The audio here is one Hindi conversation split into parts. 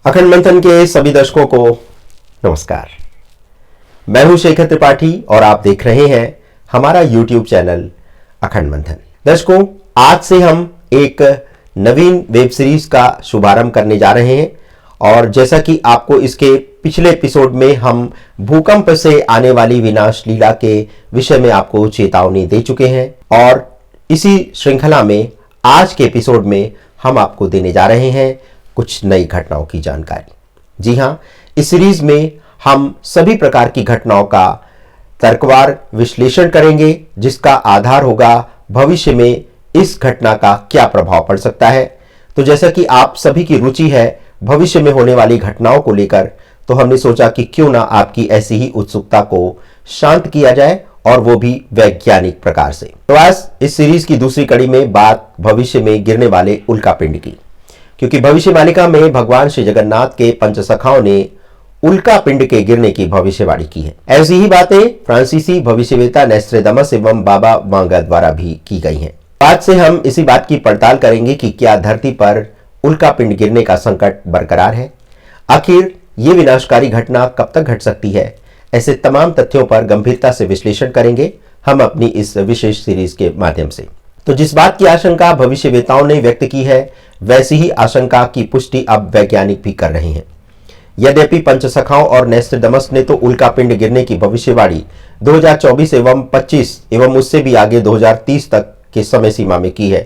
अखंड मंथन के सभी दर्शकों को नमस्कार। मैं हूं शेखर त्रिपाठी और आप देख रहे हैं हमारा YouTube चैनल अखंड मंथन। दर्शकों, आज से हम एक नवीन वेब सीरीज का शुभारंभ करने जा रहे हैं और जैसा कि आपको इसके पिछले एपिसोड में हम भूकंप से आने वाली विनाश लीला के विषय में आपको चेतावनी दे चुके हैं और इसी श्रृंखला में आज के एपिसोड में हम आपको देने जा रहे हैं कुछ नई घटनाओं की जानकारी। जी हां, इस सीरीज में हम सभी प्रकार की घटनाओं का तर्कवार विश्लेषण करेंगे जिसका आधार होगा भविष्य में इस घटना का क्या प्रभाव पड़ सकता है। तो जैसा कि आप सभी की रुचि है भविष्य में होने वाली घटनाओं को लेकर, तो हमने सोचा कि क्यों ना आपकी ऐसी ही उत्सुकता को शांत किया जाए और वो भी वैज्ञानिक प्रकार से। तो आज इस सीरीज की दूसरी कड़ी में बात भविष्य में गिरने वाले उल्कापिंड की, क्योंकि भविष्य मालिका में भगवान श्री जगन्नाथ के पंचसखाओं ने उल्का पिंड के गिरने की भविष्यवाणी की है। ऐसी ही बातें फ्रांसीसी भविष्यवेता नोस्ट्राडामस एवं बाबा वांगा द्वारा भी की गई हैं। आज से हम इसी बात की पड़ताल करेंगे कि क्या धरती पर उल्का पिंड गिरने का संकट बरकरार है, आखिर ये विनाशकारी घटना कब तक घट सकती है। ऐसे तमाम तथ्यों पर गंभीरता से विश्लेषण करेंगे हम अपनी इस विशेष सीरीज के माध्यम से। तो जिस बात की आशंका भविष्यवेताओं ने व्यक्त की है वैसी ही आशंका की पुष्टि अब वैज्ञानिक भी कर रहे हैं। यद्यपि पंचसखाओं और नोस्ट्राडामस ने तो उल्कापिंड गिरने की भविष्यवाणी 2024 एवं 25 एवं उससे भी आगे 2030 तक के समय सीमा में की है,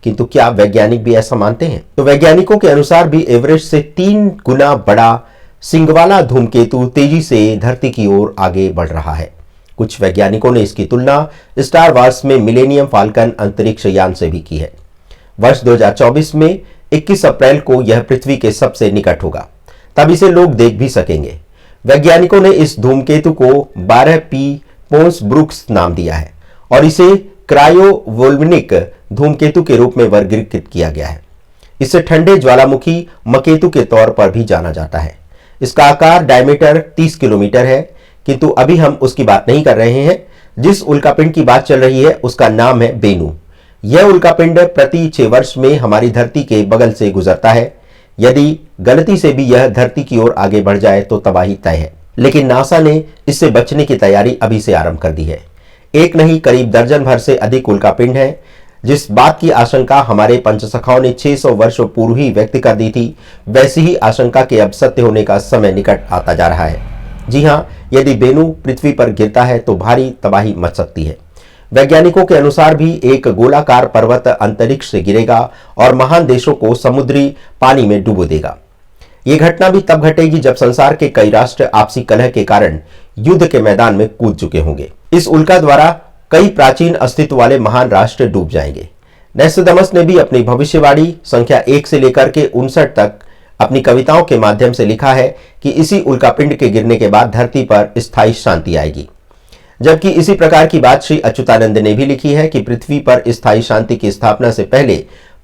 किंतु क्या वैज्ञानिक भी ऐसा मानते हैं? तो वैज्ञानिकों के अनुसार भी एवरेस्ट से 3 गुना बड़ा सिंगवाला धूमकेतु तेजी से धरती की ओर आगे बढ़ रहा है। कुछ वैज्ञानिकों ने इसकी तुलना स्टार वार्स में मिलेनियम फाल्कन अंतरिक्ष यान से भी की है। वर्ष 2024 में 21 अप्रैल को यह पृथ्वी के सबसे निकट होगा, तब इसे लोग देख भी सकेंगे। वैज्ञानिकों ने इस धूमकेतु को 12P पोन्स ब्रुक्स नाम दिया है और इसे क्रायोवोल्केनिक धूमकेतु के रूप में वर्गीकृत किया गया है। इसे ठंडे ज्वालामुखी मकेतु के तौर पर भी जाना जाता है। इसका आकार डायमीटर 30 किलोमीटर है, किंतु अभी हम उसकी बात नहीं कर रहे हैं। जिस उल्कापिंड की बात चल रही है उसका नाम है बेनू। यह उल्कापिंड प्रति 6 वर्ष में हमारी धरती के बगल से गुजरता है। यदि गलती से भी यह धरती की ओर आगे बढ़ जाए तो तबाही तय है, लेकिन नासा ने इससे बचने की तैयारी अभी से आरंभ कर दी है। एक नहीं, करीब दर्जन भर से अधिक उल्कापिंड है। जिस बात की आशंका हमारे पंचसखाओं ने 600 वर्षों पूर्व ही व्यक्त कर दी थी, वैसी ही आशंका के अब सत्य होने का समय निकट आता जा रहा है। जी हां, यदि बेनू पृथ्वी पर गिरता है तो भारी तबाही मच सकती है। वैज्ञानिकों के अनुसार भी एक गोलाकार पर्वत अंतरिक्ष से गिरेगा और महान देशों को समुद्री पानी में डुबो देगा। यह घटना भी तब घटेगी जब संसार के कई राष्ट्र आपसी कलह के कारण युद्ध के मैदान में कूद चुके होंगे। इस उल्का द्वारा कई प्राचीन अस्तित्व वाले महान राष्ट्र डूब जाएंगे। नोस्ट्राडामस ने भी अपनी भविष्यवाणी संख्या 1 से लेकर के 59 तक अपनी कविताओं के माध्यम से लिखा है कि इसी उल्कापिंड के गिरने के बाद धरती पर स्थायी शांति आएगी। जबकि इसी प्रकार की बात श्री अच्युतानंद ने भी लिखी है कि पृथ्वी पर स्थायी शांति की स्थापना से पहले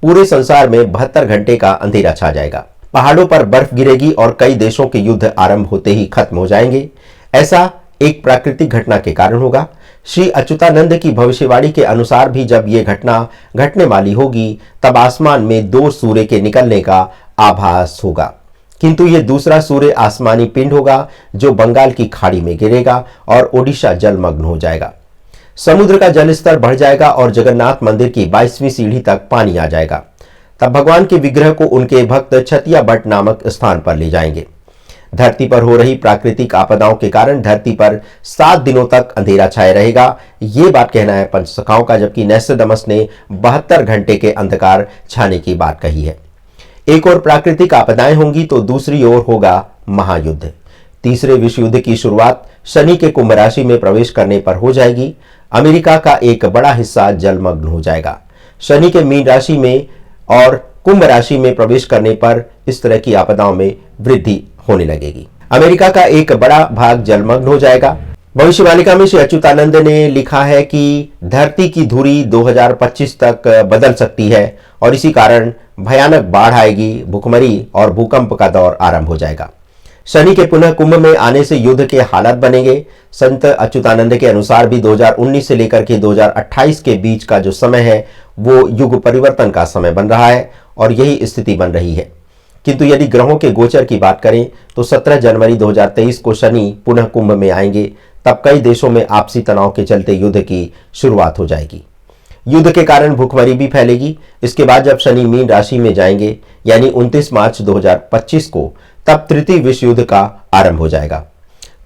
पूरे संसार में 72 घंटे का अंधेरा छा जाएगा। पहाड़ों पर बर्फ गिरेगी और कई देशों के युद्ध आरंभ होते ही खत्म हो जाएंगे। ऐसा एक प्राकृतिक घटना के कारण होगा। श्री अच्युतानंद की भविष्यवाणी के अनुसार भी जब यह घटना घटने वाली होगी तब आसमान में 2 सूर्य के निकलने का आभास होगा, किंतु यह दूसरा सूर्य आसमानी पिंड होगा जो बंगाल की खाड़ी में गिरेगा और ओडिशा जलमग्न हो जाएगा। समुद्र का जल स्तर बढ़ जाएगा और जगन्नाथ मंदिर की 22वीं सीढ़ी तक पानी आ जाएगा। तब भगवान के विग्रह को उनके भक्त छतिया बट नामक स्थान पर ले जाएंगे। धरती पर हो रही प्राकृतिक आपदाओं के कारण धरती पर 7 दिनों तक अंधेरा छाया रहेगा। ये बात कहना है पंचसखाओं का, जबकि नोस्ट्राडामस ने 72 घंटे के अंधकार छाने की बात कही है। एक और प्राकृतिक आपदाएं होंगी तो दूसरी ओर होगा महायुद्ध। तीसरे विश्व युद्ध की शुरुआत शनि के कुंभ राशि में प्रवेश करने पर हो जाएगी। अमेरिका का एक बड़ा हिस्सा जलमग्न हो जाएगा। शनि के मीन राशि में और कुंभ राशि में प्रवेश करने पर इस तरह की आपदाओं में वृद्धि होने लगेगी। अमेरिका का एक बड़ा भाग जलमग्न हो जाएगा। भविष्यवाणिका में श्री अच्युतानंद ने लिखा है कि धरती की धुरी 2025 तक बदल सकती है और इसी कारण भयानक बाढ़ आएगी, भूखमरी और भूकंप का दौर आरंभ हो जाएगा। शनि के पुनः कुंभ में आने से युद्ध के हालात बनेंगे। संत अच्युतानंद के अनुसार भी 2019 से लेकर के 2028 के बीच का जो समय है वो युग परिवर्तन का समय बन रहा है और यही स्थिति बन रही है। किंतु यदि ग्रहों के गोचर की बात करें तो 17 जनवरी 2023 को शनि पुनः कुंभ में आएंगे। तब कई देशों में आपसी तनाव के चलते युद्ध की शुरुआत हो जाएगी। युद्ध के कारण भूखमरी भी फैलेगी। इसके बाद जब शनि मीन राशि में जाएंगे यानी 29 मार्च 2025 को, तब तृतीय विश्व युद्ध का आरंभ हो जाएगा।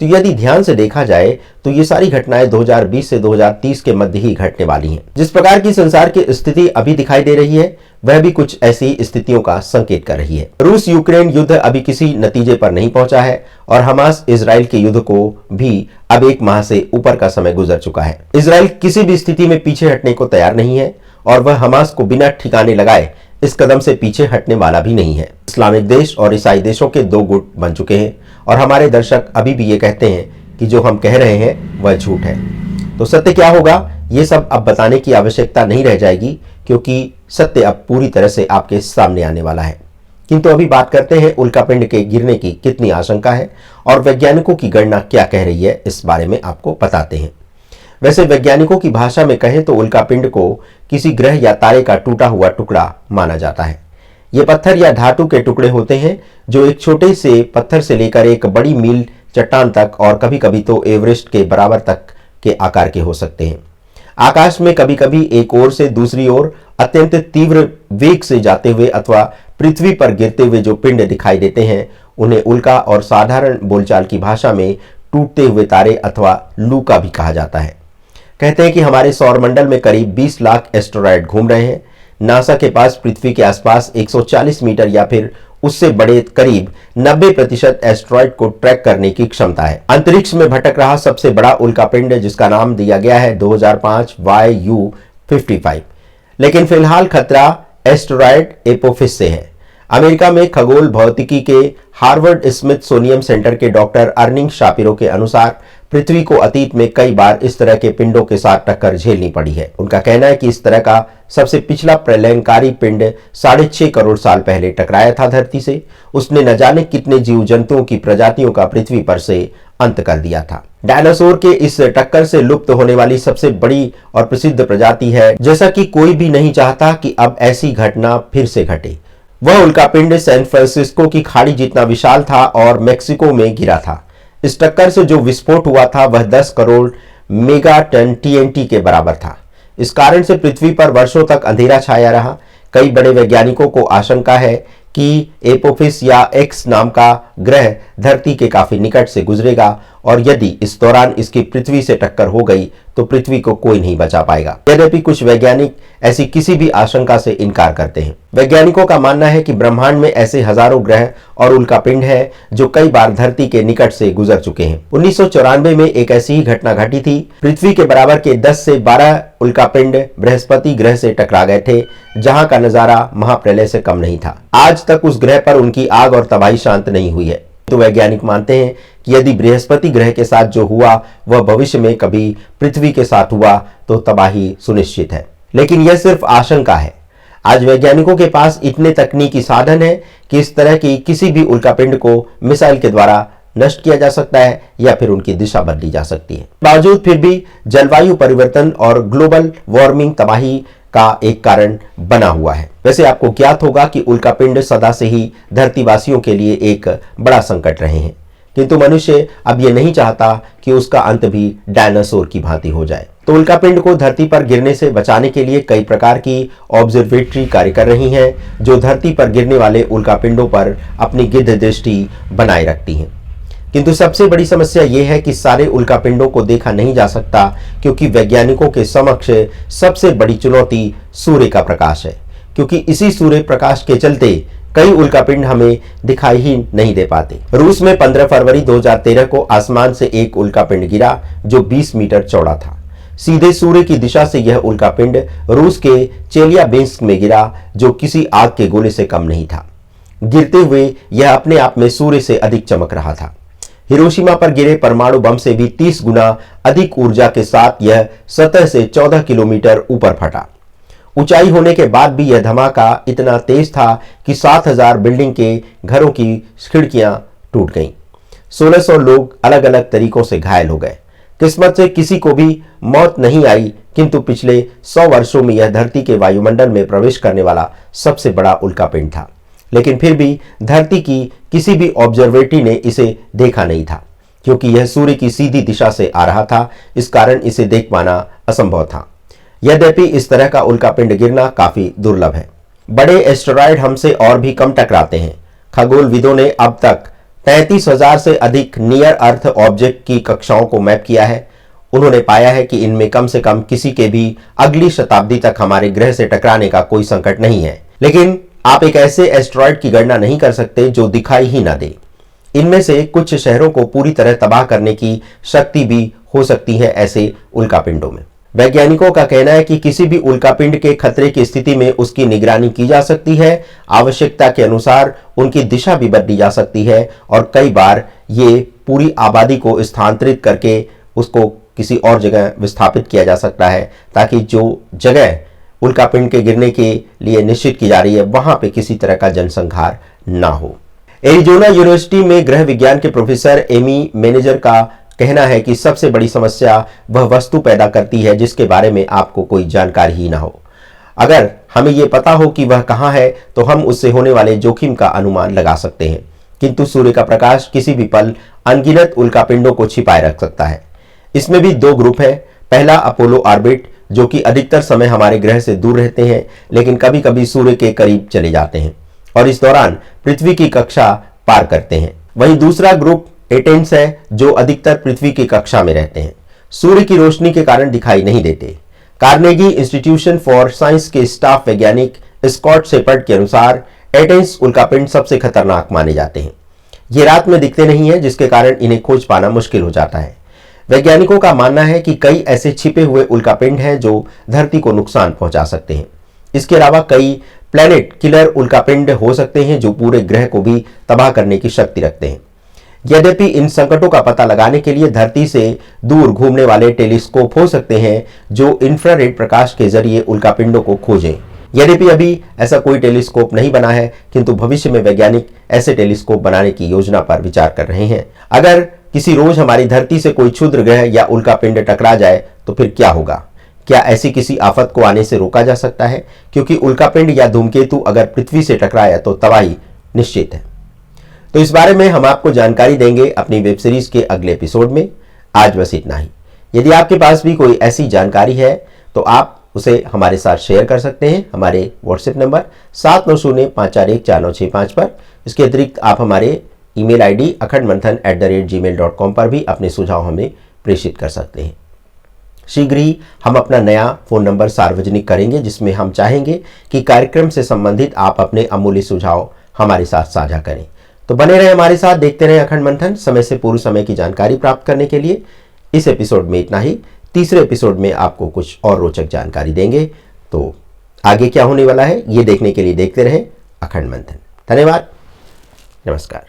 तो यदि ध्यान से देखा जाए तो ये सारी घटनाएं 2020 से 2030 के मध्य ही घटने वाली हैं। जिस प्रकार की संसार की स्थिति अभी दिखाई दे रही है वह भी कुछ ऐसी स्थितियों का संकेत कर रही है। रूस यूक्रेन युद्ध अभी किसी नतीजे पर नहीं पहुंचा है और हमास इजराइल के युद्ध को भी अब 1 माह से ऊपर का समय गुजर चुका है। इजराइल किसी भी स्थिति में पीछे हटने को तैयार नहीं है और वह हमास को बिना ठिकाने लगाए इस कदम से पीछे हटने वाला भी नहीं है। इस्लामिक देश और ईसाई देशों के 2 गुट बन चुके हैं और हमारे दर्शक अभी भी ये कहते हैं कि जो हम कह रहे हैं वह झूठ है। तो सत्य क्या होगा ये सब अब बताने की आवश्यकता नहीं रह जाएगी, क्योंकि सत्य अब पूरी तरह से आपके सामने आने वाला है। किंतु अभी बात करते हैं उल्कापिंड के गिरने की कितनी आशंका है और वैज्ञानिकों की गणना क्या कह रही है, इस बारे में आपको बताते हैं। वैसे वैज्ञानिकों की भाषा में कहें तो उल्कापिंड को किसी ग्रह या तारे का टूटा हुआ टुकड़ा माना जाता है। ये पत्थर या धातु के टुकड़े होते हैं जो एक छोटे से पत्थर से लेकर एक बड़ी मील चट्टान तक और कभी कभी तो एवरेस्ट के बराबर तक के आकार के हो सकते हैं। आकाश में कभी कभी एक ओर से दूसरी ओर अत्यंत तीव्र वेग से जाते हुए अथवा पृथ्वी पर गिरते हुए जो पिंड दिखाई देते हैं उन्हें उल्का और साधारण बोलचाल की भाषा में टूटते हुए तारे अथवा लूका भी कहा जाता है। कहते हैं कि हमारे सौरमंडल में करीब 20 लाख एस्टेरॉयड घूम रहे हैं। नासा के पास पृथ्वी के आसपास 140 मीटर या फिर उससे बड़े करीब 90% एस्टेरॉयड को ट्रैक करने की क्षमता है। अंतरिक्ष में भटक रहा सबसे बड़ा उल्कापिंड जिसका नाम दिया गया है 2005 YU-55, लेकिन फिलहाल खतरा एस्टेरॉयड एपोफिस से है। अमेरिका में खगोल भौतिकी के हार्वर्ड स्मिथसोनियन सेंटर के डॉक्टर अर्निंग शापिरो के अनुसार पृथ्वी को अतीत में कई बार इस तरह के पिंडों के साथ टक्कर झेलनी पड़ी है। उनका कहना है कि इस तरह का सबसे पिछला प्रलयंकारी पिंड 6.5 करोड़ साल पहले टकराया था धरती से। उसने न जाने कितने जीव जंतुओं की प्रजातियों का पृथ्वी पर से अंत कर दिया था। डायनासोर के इस टक्कर से लुप्त होने वाली सबसे बड़ी और प्रसिद्ध प्रजाति है, जैसा कि कोई भी नहीं चाहता कि अब ऐसी घटना फिर से घटे। वह उल्कापिंड सैन फ्रांसिस्को की खाड़ी जितना विशाल था और मेक्सिको में गिरा था। इस टक्कर से जो विस्फोट हुआ था वह 10 करोड़ मेगाटन TNT के बराबर था। इस कारण से पृथ्वी पर वर्षों तक अंधेरा छाया रहा। कई बड़े वैज्ञानिकों को आशंका है कि एपोफिस या एक्स नाम का ग्रह धरती के काफी निकट से गुजरेगा और यदि इस दौरान इसकी पृथ्वी से टक्कर हो गई तो पृथ्वी को कोई नहीं बचा पाएगा। यद्यपि कुछ वैज्ञानिक ऐसी किसी भी आशंका से इनकार करते हैं। वैज्ञानिकों का मानना है कि ब्रह्मांड में ऐसे हजारों ग्रह और उल्कापिंड हैं जो कई बार धरती के निकट से गुजर चुके हैं। 1994 में एक ऐसी ही घटना घटी थी। पृथ्वी के बराबर के 10 से 12 उल्कापिंड बृहस्पति ग्रह से टकरा गए थे, जहां का नजारा महाप्रलय से कम नहीं था। आज तक उस ग्रह पर उनकी आग और तबाही शांत नहीं हुई है। तो वैज्ञानिक मानते हैं कि यदि बृहस्पति ग्रह के साथ जो हुआ वह भविष्य में कभी पृथ्वी के साथ हुआ तो तबाही सुनिश्चित है। लेकिन यह सिर्फ आशंका है। आज वैज्ञानिकों के पास इतने तकनीकी साधन है कि इस तरह की किसी भी उल्कापिंड को मिसाइल के द्वारा नष्ट किया जा सकता है या फिर उनकी दिशा बदली जा सकती है। बावजूद फिर भी जलवायु परिवर्तन और ग्लोबल वार्मिंग तबाही का एक कारण बना हुआ है। वैसे आपको ज्ञात होगा कि उल्कापिंड सदा से ही धरतीवासियों के लिए एक बड़ा संकट रहे हैं, किंतु मनुष्य अब यह नहीं चाहता कि उसका अंत भी डायनासोर की भांति हो जाए। तो उल्कापिंड को धरती पर गिरने से बचाने के लिए कई प्रकार की ऑब्जर्वेटरी कार्य कर रही हैं, जो धरती पर गिरने वाले उल्कापिंडों पर अपनी गिद्ध दृष्टि बनाए रखती हैं। किंतु सबसे बड़ी समस्या यह है कि सारे उल्कापिंडों को देखा नहीं जा सकता, क्योंकि वैज्ञानिकों के समक्ष सबसे बड़ी चुनौती सूर्य का प्रकाश है, क्योंकि इसी सूर्य प्रकाश के चलते कई उल्कापिंड हमें दिखाई ही नहीं दे पाते। रूस में 15 फरवरी 2013 को आसमान से एक उल्कापिंड गिरा जो 20 मीटर चौड़ा था। सीधे सूर्य की दिशा से यह उल्कापिंड रूस के चेलियाबिंस्क में गिरा, जो किसी आग के गोले से कम नहीं था। गिरते हुए यह अपने आप में सूर्य से अधिक चमक रहा था। हिरोशिमा पर गिरे परमाणु बम से भी 30 गुना अधिक ऊर्जा के साथ यह सतह से 14 किलोमीटर ऊपर फटा। ऊंचाई होने के बाद भी यह धमाका इतना तेज था कि 7000 बिल्डिंग के घरों की खिड़कियां टूट गईं। 1600 लोग अलग अलग तरीकों से घायल हो गए। किस्मत से किसी को भी मौत नहीं आई, किंतु पिछले 100 वर्षों में यह धरती के वायुमंडल में प्रवेश करने वाला सबसे बड़ा उल्कापिंड था। लेकिन फिर भी धरती की किसी भी ऑब्जर्वेटरी ने इसे देखा नहीं था, क्योंकि यह सूर्य की सीधी दिशा से आ रहा था। इस कारण इसे देख पाना असंभव था। यद्यपि इस तरह का उल्कापिंड गिरना काफी दुर्लभ है। बड़े एस्टेरॉयड हमसे और भी कम टकराते हैं। खगोलविदों ने अब तक 35,000 से अधिक नियर अर्थ ऑब्जेक्ट की कक्षाओं को मैप किया है। उन्होंने पाया है कि इनमें कम से कम किसी के भी अगली शताब्दी तक हमारे ग्रह से टकराने का कोई संकट नहीं है। लेकिन आप एक ऐसे एस्टेरॉयड की गणना नहीं कर सकते जो दिखाई ही ना दे। इनमें से कुछ शहरों को पूरी तरह तबाह करने की शक्ति भी हो सकती है ऐसे उल्कापिंडों में। वैज्ञानिकों का कहना है कि किसी भी उल्कापिंड के खतरे की स्थिति में उसकी निगरानी की जा सकती है। आवश्यकता के अनुसार उनकी दिशा भी बदली जा सकती है और कई बार ये पूरी आबादी को स्थानांतरित करके उसको किसी और जगह विस्थापित किया जा सकता है, ताकि जो जगह उल्कापिंड के गिरने के लिए निश्चित की जा रही है वहां पे किसी तरह का जनसंहार ना हो। एरिजोना यूनिवर्सिटी में ग्रह विज्ञान के प्रोफेसर एमी मैनेजर का कहना है कि सबसे बड़ी समस्या वह वस्तु पैदा करती है जिसके बारे में आपको कोई जानकारी ही ना हो। अगर हमें यह पता हो कि वह कहां है तो हम उससे होने वाले जोखिम का अनुमान लगा सकते हैं, किंतु सूर्य का प्रकाश किसी भी पल अनगिनत उल्कापिंडों को छिपाए रख सकता है। इसमें भी दो ग्रुप है। पहला अपोलो ऑर्बिट, जो कि अधिकतर समय हमारे ग्रह से दूर रहते हैं लेकिन कभी कभी सूर्य के करीब चले जाते हैं और इस दौरान पृथ्वी की कक्षा पार करते हैं। वहीं दूसरा ग्रुप एटेंस है, जो अधिकतर पृथ्वी की कक्षा में रहते हैं, सूर्य की रोशनी के कारण दिखाई नहीं देते। कार्नेगी इंस्टीट्यूशन फॉर साइंस के स्टाफ वैज्ञानिक स्कॉट शेपर्ड के अनुसार एटेंस उल्कापिंड सबसे खतरनाक माने जाते हैं। ये रात में दिखते नहीं है, जिसके कारण इन्हें खोज पाना मुश्किल हो जाता है। वैज्ञानिकों का मानना है कि कई ऐसे छिपे हुए उल्कापिंड हैं जो धरती को नुकसान पहुंचा सकते हैं। इसके अलावा कई प्लैनेट किलर उल्कापिंड हो सकते हैं जो पूरे ग्रह को भी तबाह करने की शक्ति रखते हैं। यद्यपि इन संकटों का पता लगाने के लिए धरती से दूर घूमने वाले टेलीस्कोप हो सकते हैं जो इंफ्रारेड प्रकाश के जरिए उल्कापिंडों को खोजें। यद्यपि अभी ऐसा कोई टेलीस्कोप नहीं बना है, किंतु भविष्य में वैज्ञानिक ऐसे टेलीस्कोप बनाने की योजना पर विचार कर रहे हैं। अगर किसी रोज हमारी धरती से कोई क्षुद्र ग्रह या उल्कापिंड टकरा जाए तो फिर क्या होगा? क्या ऐसी किसी आफत को आने से रोका जा सकता है? क्योंकि उल्कापिंड या धूमकेतु अगर पृथ्वी से टकराया तो तबाही निश्चित है। तो इस बारे में हम आपको जानकारी देंगे अपनी वेब सीरीज के अगले एपिसोड में। आज बस इतना ही। यदि आपके पास भी कोई ऐसी जानकारी है तो आप उसे हमारे साथ शेयर कर सकते हैं हमारे व्हाट्सएप नंबर 7905414965 पर। इसके अतिरिक्त आप हमारे ईमेल आईडी akhandmanthan@gmail.com पर भी अपने सुझाव हमें प्रेषित कर सकते हैं। शीघ्र ही हम अपना नया फोन नंबर सार्वजनिक करेंगे, जिसमें हम चाहेंगे कि कार्यक्रम से संबंधित आप अपने अमूल्य सुझाव हमारे साथ साझा करें। तो बने रहे हमारे साथ, देखते रहे अखंड मंथन। समय से पूर्व समय की जानकारी प्राप्त करने के लिए इस एपिसोड में इतना ही। तीसरे एपिसोड में आपको कुछ और रोचक जानकारी देंगे। तो आगे क्या होने वाला है ये देखने के लिए देखते रहें अखंड मंथन। धन्यवाद, नमस्कार।